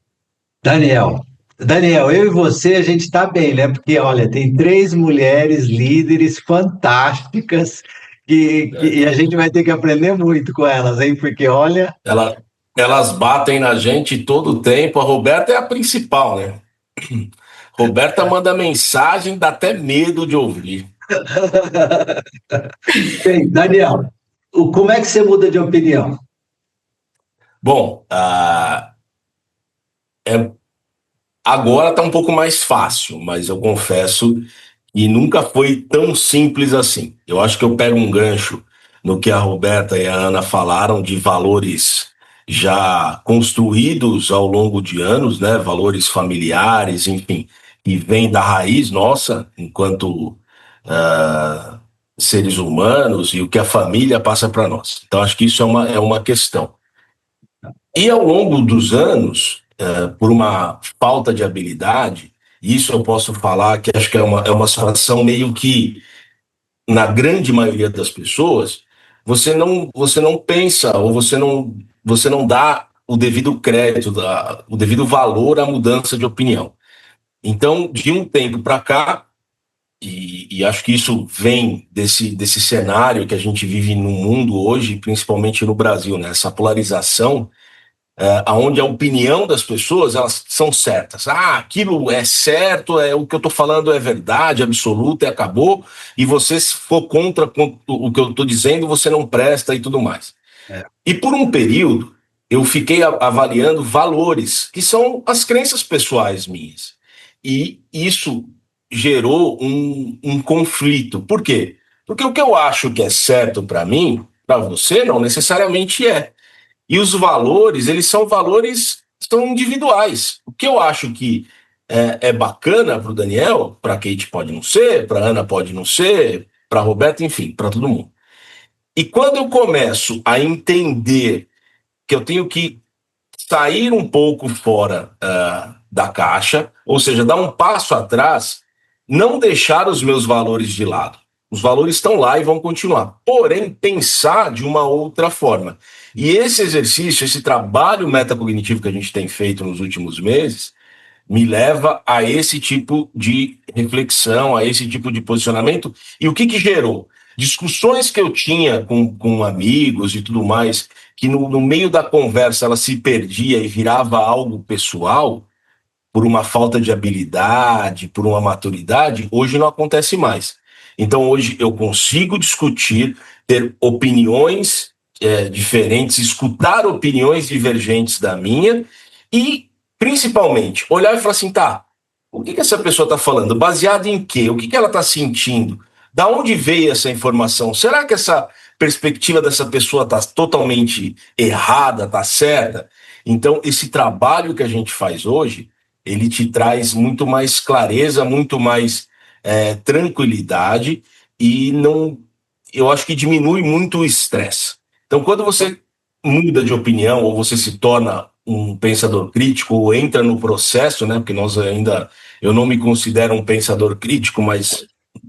Daniel, eu e você, a gente está bem, né? Porque, olha, tem 3 mulheres líderes fantásticas e a gente vai ter que aprender muito com elas, hein? Porque, olha... Elas batem na gente todo o tempo. A Roberta é a principal, né? Roberta manda mensagem, dá até medo de ouvir. Bem, Daniel, como é que você muda de opinião? Bom, agora está um pouco mais fácil, mas eu confesso que nunca foi tão simples assim. Eu acho que eu pego um gancho no que a Roberta e a Ana falaram de valores já construídos ao longo de anos, né? Valores familiares, enfim, que vêm da raiz nossa, enquanto seres humanos, e o que a família passa para nós. Então, acho que isso é uma questão. E ao longo dos anos, por uma falta de habilidade, isso eu posso falar que acho que é uma situação meio que, na grande maioria das pessoas, você não pensa, ou você não dá o devido crédito, o devido valor à mudança de opinião. Então, de um tempo para cá, e acho que isso vem desse cenário que a gente vive no mundo hoje, principalmente no Brasil, né? Essa polarização, onde a opinião das pessoas, elas são certas. Aquilo é certo, o que eu estou falando é verdade absoluta e acabou, e você, se for contra o que eu estou dizendo, você não presta e tudo mais. E por um período, eu fiquei avaliando valores, que são as crenças pessoais minhas. E isso gerou um conflito. Por quê? Porque o que eu acho que é certo para mim, para você, não necessariamente é. E os valores, eles são individuais. O que eu acho que é bacana para o Daniel, para a Kate pode não ser, para a Ana pode não ser, para a Roberta, enfim, para todo mundo. E quando eu começo a entender que eu tenho que sair um pouco fora da caixa, ou seja, dar um passo atrás, não deixar os meus valores de lado. Os valores estão lá e vão continuar. Porém, pensar de uma outra forma. E esse exercício, esse trabalho metacognitivo que a gente tem feito nos últimos meses, me leva a esse tipo de reflexão, a esse tipo de posicionamento. E o que gerou? Discussões que eu tinha com amigos e tudo mais, que no meio da conversa ela se perdia e virava algo pessoal, por uma falta de habilidade, por uma maturidade, hoje não acontece mais. Então hoje eu consigo discutir, ter opiniões diferentes, escutar opiniões divergentes da minha e, principalmente, olhar e falar assim, tá, o que essa pessoa está falando? Baseado em quê? O que ela está sentindo? Da onde veio essa informação? Será que essa perspectiva dessa pessoa está totalmente errada, está certa? Então, esse trabalho que a gente faz hoje, ele te traz muito mais clareza, muito mais tranquilidade e eu acho que diminui muito o estresse. Então, quando você muda de opinião ou você se torna um pensador crítico ou entra no processo, né? Porque eu não me considero um pensador crítico, mas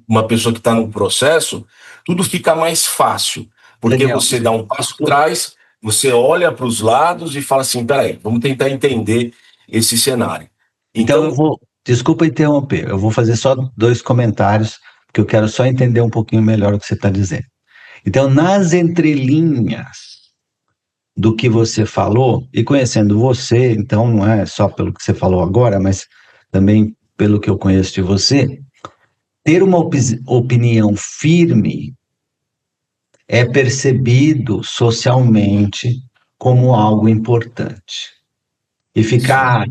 uma pessoa que está no processo, tudo fica mais fácil, porque Daniel, você dá um passo atrás, você olha para os lados e fala assim, peraí, vamos tentar entender esse cenário. Então desculpa interromper, eu vou fazer só 2 comentários, porque eu quero só entender um pouquinho melhor o que você está dizendo. Então, nas entrelinhas do que você falou, e conhecendo você, então não é só pelo que você falou agora, mas também pelo que eu conheço de você, ter uma opinião firme é percebido socialmente como algo importante. E ficar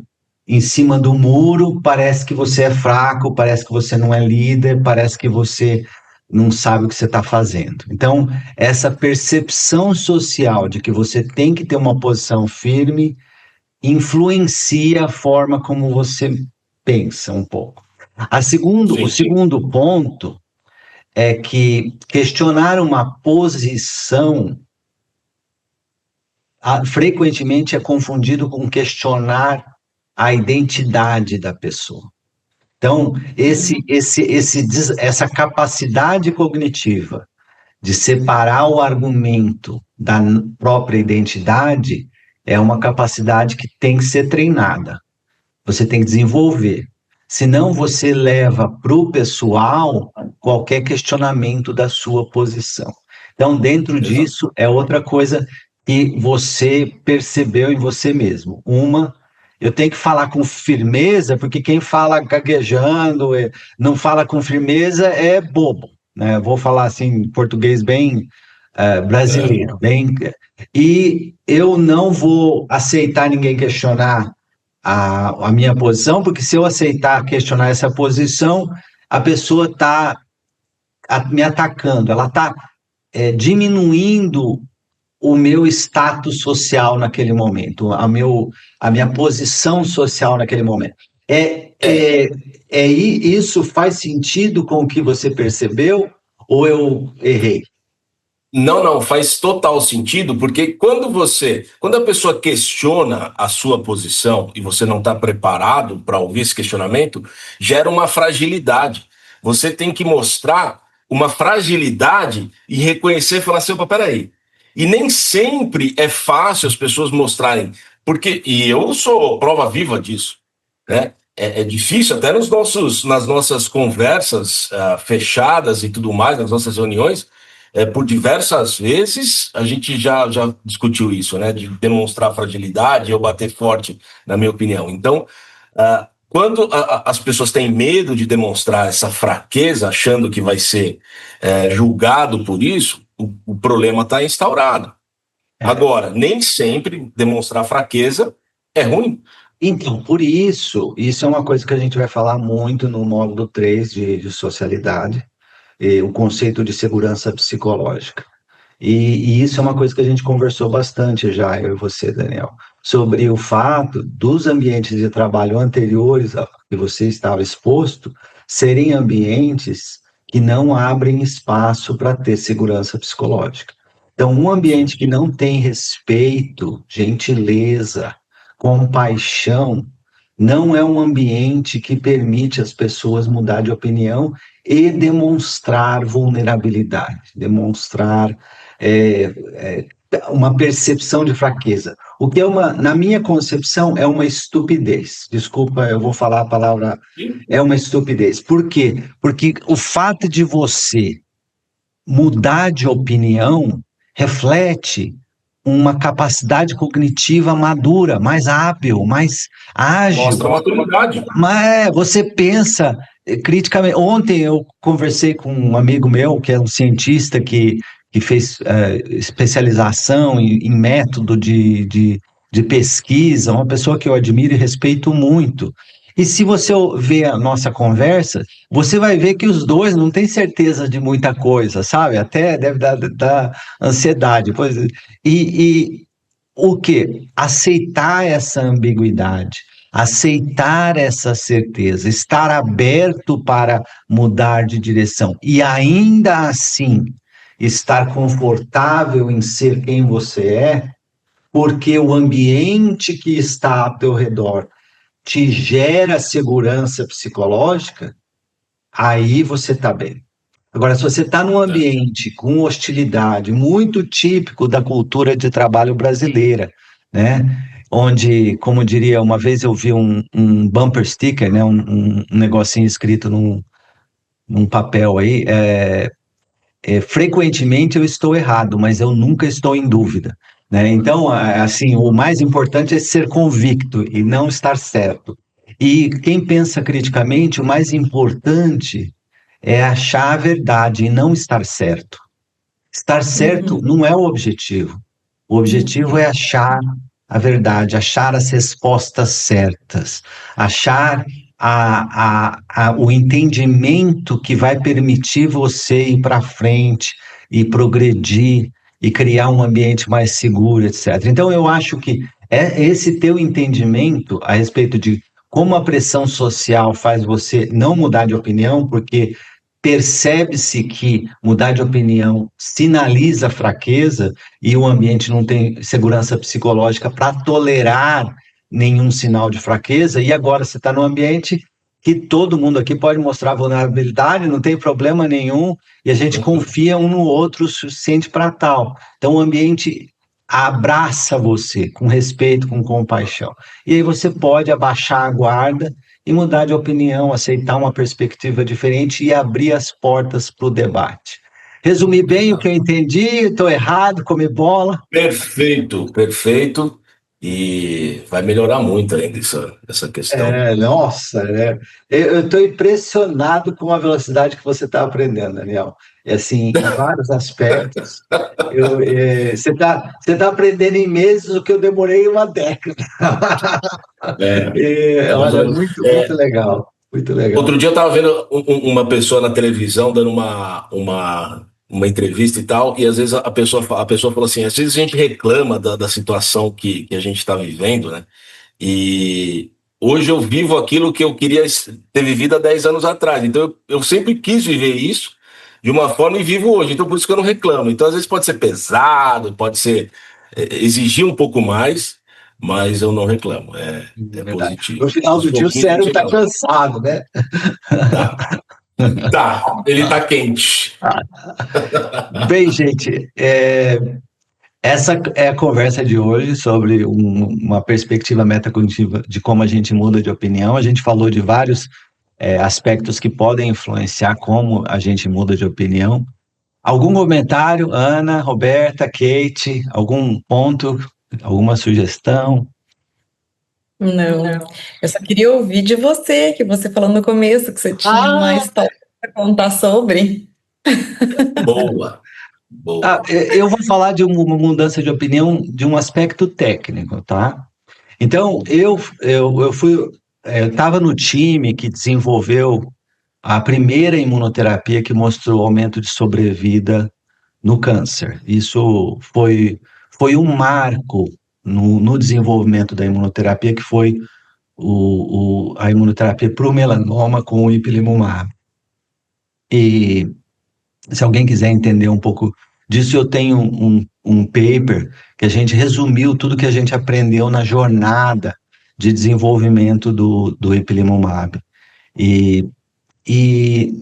em cima do muro parece que você é fraco, parece que você não é líder, parece que você não sabe o que você está fazendo. Então, essa percepção social de que você tem que ter uma posição firme influencia a forma como você pensa um pouco. O segundo ponto é que questionar uma posição frequentemente é confundido com questionar a identidade da pessoa. Então, essa capacidade cognitiva de separar o argumento da própria identidade é uma capacidade que tem que ser treinada. Você tem que desenvolver. Senão você leva para o pessoal qualquer questionamento da sua posição. Então, dentro disso, é outra coisa que você percebeu em você mesmo. Eu tenho que falar com firmeza, porque quem fala gaguejando, não fala com firmeza, é bobo, né? Vou falar assim, em português bem brasileiro. E eu não vou aceitar ninguém questionar a minha posição, porque se eu aceitar questionar essa posição, a pessoa está me atacando, ela está diminuindo o meu status social naquele momento, a minha posição social naquele momento. Isso faz sentido com o que você percebeu ou eu errei? Não, faz total sentido, porque quando a pessoa questiona a sua posição e você não está preparado para ouvir esse questionamento, gera uma fragilidade. Você tem que mostrar uma fragilidade e reconhecer e falar assim, opa, peraí. E nem sempre é fácil as pessoas mostrarem, e eu sou prova viva disso, né? É difícil, até nas nossas conversas fechadas e tudo mais, nas nossas reuniões, por diversas vezes a gente já discutiu isso, né? De demonstrar fragilidade ou bater forte, na minha opinião. Então, quando as pessoas têm medo de demonstrar essa fraqueza, achando que vai ser julgado por isso, o problema está instaurado. Agora, nem sempre demonstrar fraqueza é ruim. Então, por isso é uma coisa que a gente vai falar muito no módulo 3 de socialidade, o conceito de segurança psicológica. E isso é uma coisa que a gente conversou bastante já, eu e você, Daniel, sobre o fato dos ambientes de trabalho anteriores a que você estava exposto serem ambientes que não abrem espaço para ter segurança psicológica. Então, um ambiente que não tem respeito, gentileza, compaixão, não é um ambiente que permite as pessoas mudar de opinião e demonstrar vulnerabilidade, demonstrar uma percepção de fraqueza. O que na minha concepção, é uma estupidez. Desculpa, eu vou falar a palavra, é uma estupidez. Por quê? Porque o fato de você mudar de opinião reflete uma capacidade cognitiva madura, mais hábil, mais ágil. Mostra maturidade. Mas você pensa criticamente. Ontem eu conversei com um amigo meu, que é um cientista que fez especialização em método de pesquisa, uma pessoa que eu admiro e respeito muito. E se você ver a nossa conversa, você vai ver que os dois não têm certeza de muita coisa, sabe? Até deve dar ansiedade. E o quê? Aceitar essa ambiguidade, aceitar essa certeza, estar aberto para mudar de direção e ainda assim estar confortável em ser quem você é, porque o ambiente que está ao teu redor te gera segurança psicológica, aí você está bem. Agora, se você está num ambiente com hostilidade, muito típico da cultura de trabalho brasileira, né? Onde, como diria, uma vez eu vi um bumper sticker, né? Um negocinho escrito num papel aí, frequentemente eu estou errado, mas eu nunca estou em dúvida, né? Então, assim, o mais importante é ser convicto e não estar certo. E quem pensa criticamente, o mais importante é achar a verdade e não estar certo. Estar certo não é o objetivo. O objetivo é achar a verdade, achar as respostas certas, achar o entendimento que vai permitir você ir para frente e progredir e criar um ambiente mais seguro, etc. Então, eu acho que esse teu entendimento a respeito de como a pressão social faz você não mudar de opinião, porque percebe-se que mudar de opinião sinaliza fraqueza e o ambiente não tem segurança psicológica para tolerar nenhum sinal de fraqueza, e agora você está num ambiente que todo mundo aqui pode mostrar vulnerabilidade, não tem problema nenhum, e a gente confia um no outro o suficiente para tal. Então o ambiente abraça você com respeito, com compaixão. E aí você pode abaixar a guarda e mudar de opinião, aceitar uma perspectiva diferente e abrir as portas para o debate. Resumi bem o que eu entendi, estou errado, comi bola. Perfeito, perfeito. E vai melhorar muito ainda essa questão. Nossa, eu estou impressionado com a velocidade que você está aprendendo, Daniel. Assim, em vários aspectos. Você tá aprendendo em meses o que eu demorei uma década. Olha, muito legal. Muito legal. Outro dia eu estava vendo uma pessoa na televisão dando uma uma entrevista e tal, e às vezes a pessoa fala assim, às vezes a gente reclama da situação que a gente está vivendo, né? E hoje eu vivo aquilo que eu queria ter vivido há 10 anos atrás. Então eu sempre quis viver isso de uma forma e vivo hoje. Então por isso que eu não reclamo. Então às vezes pode ser pesado, pode ser exigir um pouco mais, mas eu não reclamo. É Verdade. positivo. No final do dia o cérebro está cansado, né? Tá, ele tá quente. Bem, gente, essa é a conversa de hoje sobre uma perspectiva metacognitiva de como a gente muda de opinião. A gente falou de vários aspectos que podem influenciar como a gente muda de opinião. Algum comentário, Ana, Roberta, Kate, algum ponto, alguma sugestão? Não, eu só queria ouvir de você, que você falou no começo que você tinha uma história para contar sobre. Boa. Eu vou falar de uma mudança de opinião de um aspecto técnico, tá? Então, eu estava no time que desenvolveu a primeira imunoterapia que mostrou aumento de sobrevida no câncer. Isso foi um marco no desenvolvimento da imunoterapia, que foi a imunoterapia para o melanoma com o ipilimumab. E se alguém quiser entender um pouco disso, eu tenho um paper que a gente resumiu tudo que a gente aprendeu na jornada de desenvolvimento do ipilimumab. E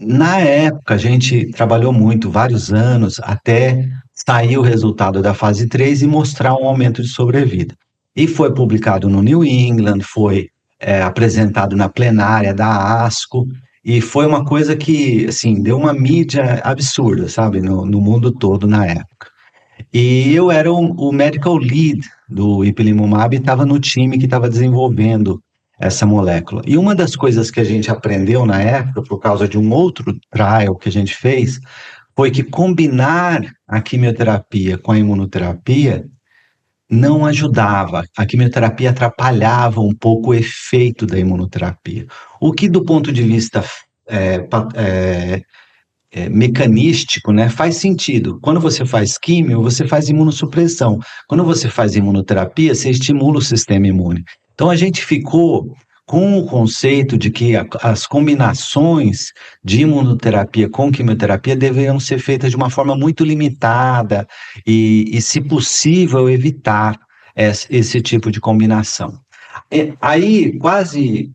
na época a gente trabalhou muito, vários anos, até sair o resultado da fase 3 e mostrar um aumento de sobrevida. E foi publicado no New England, foi apresentado na plenária da ASCO, e foi uma coisa que, assim, deu uma mídia absurda, sabe, no mundo todo na época. E eu era o medical lead do ipilimumab e estava no time que estava desenvolvendo essa molécula. E uma das coisas que a gente aprendeu na época, por causa de um outro trial que a gente fez, foi que combinar a quimioterapia com a imunoterapia não ajudava. A quimioterapia atrapalhava um pouco o efeito da imunoterapia. O que, do ponto de vista mecanístico, né, faz sentido. Quando você faz químio, você faz imunossupressão. Quando você faz imunoterapia, você estimula o sistema imune. Então, a gente ficou com o conceito de que as combinações de imunoterapia com quimioterapia deveriam ser feitas de uma forma muito limitada e se possível, evitar esse tipo de combinação. Aí, quase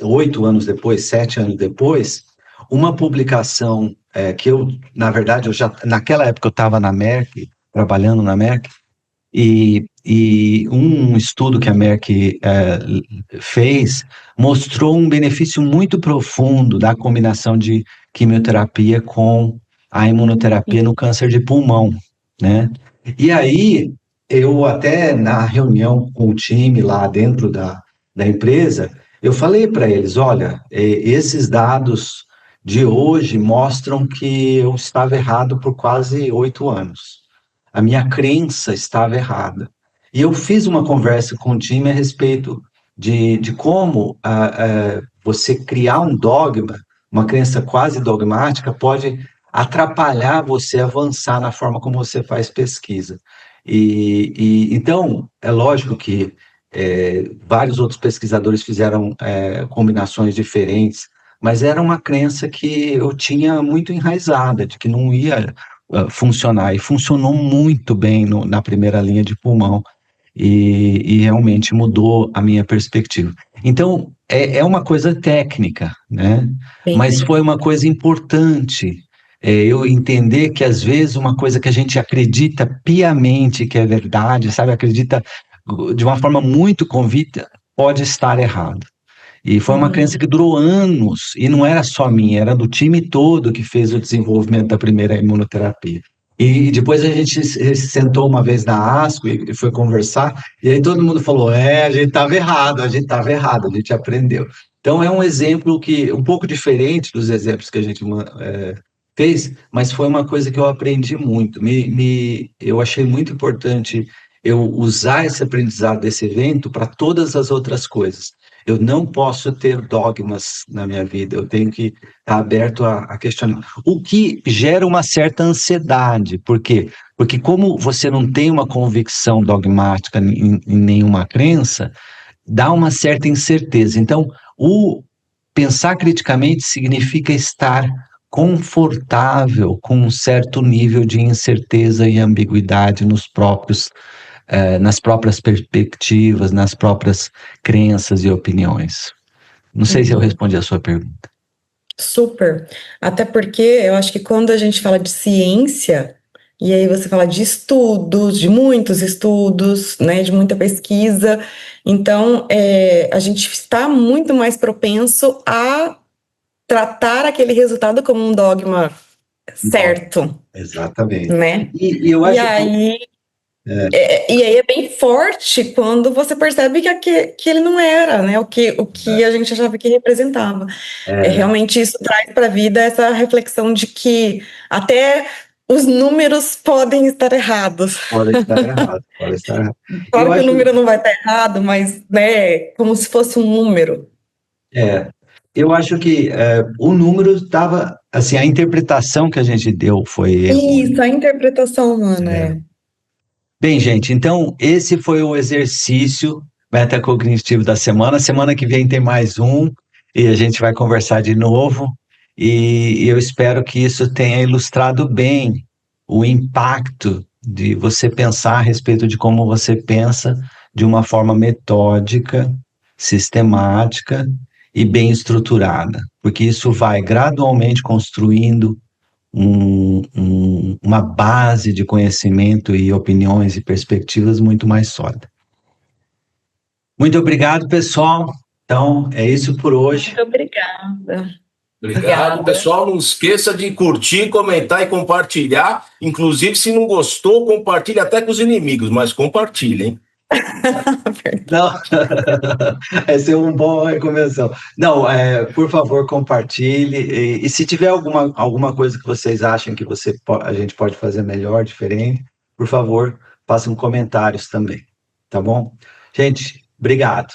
8 anos depois, 7 anos depois, uma publicação que eu, na verdade, naquela época eu estava na Merck, trabalhando na Merck, e um estudo que a Merck fez mostrou um benefício muito profundo da combinação de quimioterapia com a imunoterapia no câncer de pulmão, né? E aí, eu até na reunião com o time lá dentro da empresa, eu falei para eles, olha, esses dados de hoje mostram que eu estava errado por quase 8 anos. A minha crença estava errada. E eu fiz uma conversa com o time a respeito de como você criar um dogma, uma crença quase dogmática, pode atrapalhar você avançar na forma como você faz pesquisa. Então, é lógico que vários outros pesquisadores fizeram combinações diferentes, mas era uma crença que eu tinha muito enraizada, de que não ia funcionar, e funcionou muito bem na primeira linha de pulmão, e realmente mudou a minha perspectiva. Então, é uma coisa técnica, né? Mas foi uma coisa importante, eu entender que às vezes uma coisa que a gente acredita piamente que é verdade, sabe, acredita de uma forma muito convicta, pode estar errado. E foi uma crença que durou anos, e não era só minha, era do time todo que fez o desenvolvimento da primeira imunoterapia. E depois a gente se sentou uma vez na ASCO e foi conversar, e aí todo mundo falou, a gente estava errado, a gente aprendeu. Então é um exemplo que, um pouco diferente dos exemplos que a gente fez, mas foi uma coisa que eu aprendi muito, eu achei muito importante eu usar esse aprendizado desse evento para todas as outras coisas. Eu não posso ter dogmas na minha vida, eu tenho que estar aberto a questionar. O que gera uma certa ansiedade, por quê? Porque como você não tem uma convicção dogmática em nenhuma crença, dá uma certa incerteza. Então, o pensar criticamente significa estar confortável com um certo nível de incerteza e ambiguidade nas próprias perspectivas, nas próprias crenças e opiniões. Não sei se eu respondi a sua pergunta. Super. Até porque eu acho que quando a gente fala de ciência, e aí você fala de estudos, de muitos estudos, né, de muita pesquisa, então a gente está muito mais propenso a tratar aquele resultado como um dogma certo, Exatamente. né? E eu acho E aí é bem forte quando você percebe que ele não era, né? O que a gente achava que representava. Realmente isso traz para a vida essa reflexão de que até os números podem estar errados. Pode estar errado, pode estar errado. Claro que o número não vai estar errado, mas, né, como se fosse um número. Eu acho que o número estava, assim, a interpretação que a gente deu foi errônea. Isso, a interpretação humana, Bem, gente, então esse foi o exercício metacognitivo da semana. Semana que vem tem mais um e a gente vai conversar de novo. E eu espero que isso tenha ilustrado bem o impacto de você pensar a respeito de como você pensa de uma forma metódica, sistemática e bem estruturada, porque isso vai gradualmente construindo uma base de conhecimento e opiniões e perspectivas muito mais sólida. Muito obrigado, pessoal. Então, é isso por hoje. Muito obrigada. Obrigado, pessoal. Não esqueça de curtir, comentar e compartilhar. Inclusive, se não gostou, compartilhe até com os inimigos, mas compartilhe, hein? Não, essa é uma boa recomendação. Não, por favor, compartilhe. E se tiver alguma coisa que vocês acham que a gente pode fazer melhor, diferente, por favor, façam comentários também. Tá bom? Gente, obrigado.